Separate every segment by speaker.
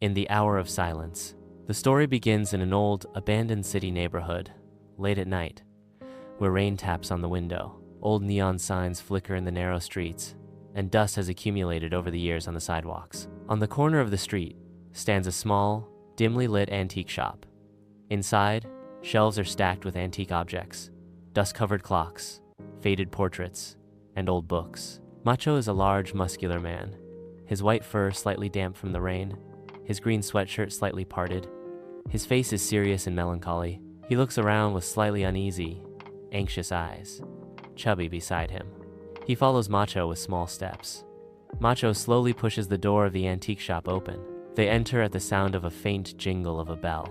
Speaker 1: In the hour of silence. The story begins in an old, abandoned city neighborhood, late at night, where rain taps on the window. Old neon signs flicker in the narrow streets, and dust has accumulated over the years on the sidewalks. On the corner of the street stands a small, dimly lit antique shop. Inside, shelves are stacked with antique objects, dust-covered clocks, faded portraits, and old books. Macho is a large, muscular man, his white fur slightly damp from the rain, his green sweatshirt slightly parted. His face is serious and melancholy. He looks around with slightly uneasy, anxious eyes. Chubby beside him. He follows Macho with small steps. Macho slowly pushes the door of the antique shop open. They enter at the sound of a faint jingle of a bell.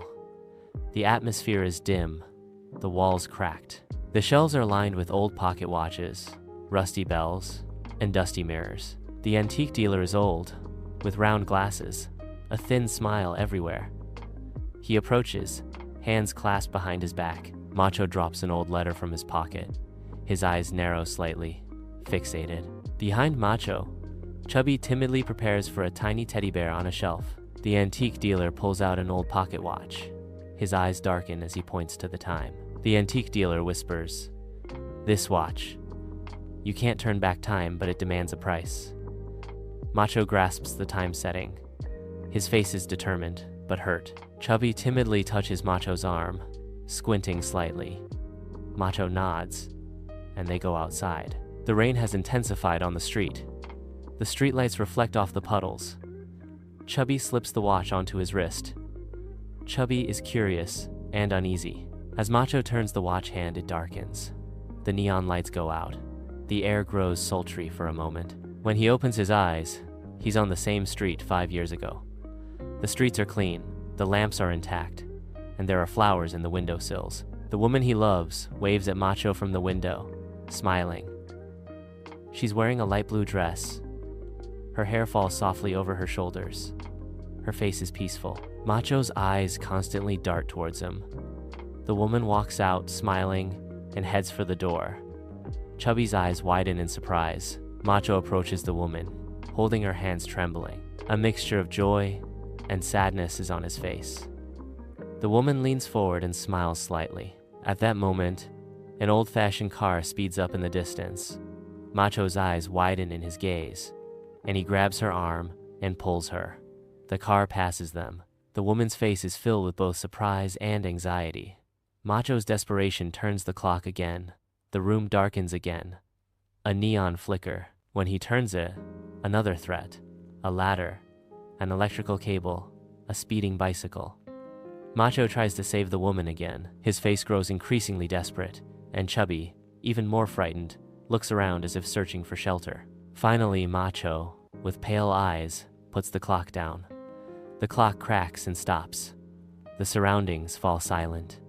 Speaker 1: The atmosphere is dim, the walls cracked. The shelves are lined with old pocket watches, rusty bells, and dusty mirrors. The antique dealer is old, with round glasses, a thin smile everywhere. He approaches, hands clasped behind his back. Macho drops an old letter from his pocket. His eyes narrow slightly, fixated. Behind Macho, Chubby timidly prepares for a tiny teddy bear on a shelf. The antique dealer pulls out an old pocket watch. His eyes darken as he points to the time. The antique dealer whispers, "This watch. You can't turn back time, but it demands a price." Macho grasps the time setting. His face is determined, but hurt. Chubby timidly touches Macho's arm, squinting slightly. Macho nods, and they go outside. The rain has intensified on the street. The streetlights reflect off the puddles. Chubby slips the watch onto his wrist. Chubby is curious and uneasy. As Macho turns the watch hand, it darkens. The neon lights go out. The air grows sultry for a moment. When he opens his eyes, he's on the same street 5 years ago. The streets are clean, the lamps are intact, and there are flowers in the windowsills. The woman he loves waves at Macho from the window, smiling. She's wearing a light blue dress. Her hair falls softly over her shoulders. Her face is peaceful. Macho's eyes constantly dart towards him. The woman walks out, smiling, and heads for the door. Chubby's eyes widen in surprise. Macho approaches the woman, holding her hands trembling. A mixture of joy and sadness is on his face. The woman leans forward and smiles slightly. At that moment, an old-fashioned car speeds up in the distance. Macho's eyes widen in his gaze, and he grabs her arm and pulls her. The car passes them. The woman's face is filled with both surprise and anxiety. Macho's desperation turns the clock again. The room darkens again. A neon flicker. When he turns it, another threat. A ladder, an electrical cable, a speeding bicycle. Macho tries to save the woman again. His face grows increasingly desperate, and Chubby, even more frightened, looks around as if searching for shelter. Finally, Macho, with pale eyes, puts the clock down. The clock cracks and stops. The surroundings fall silent.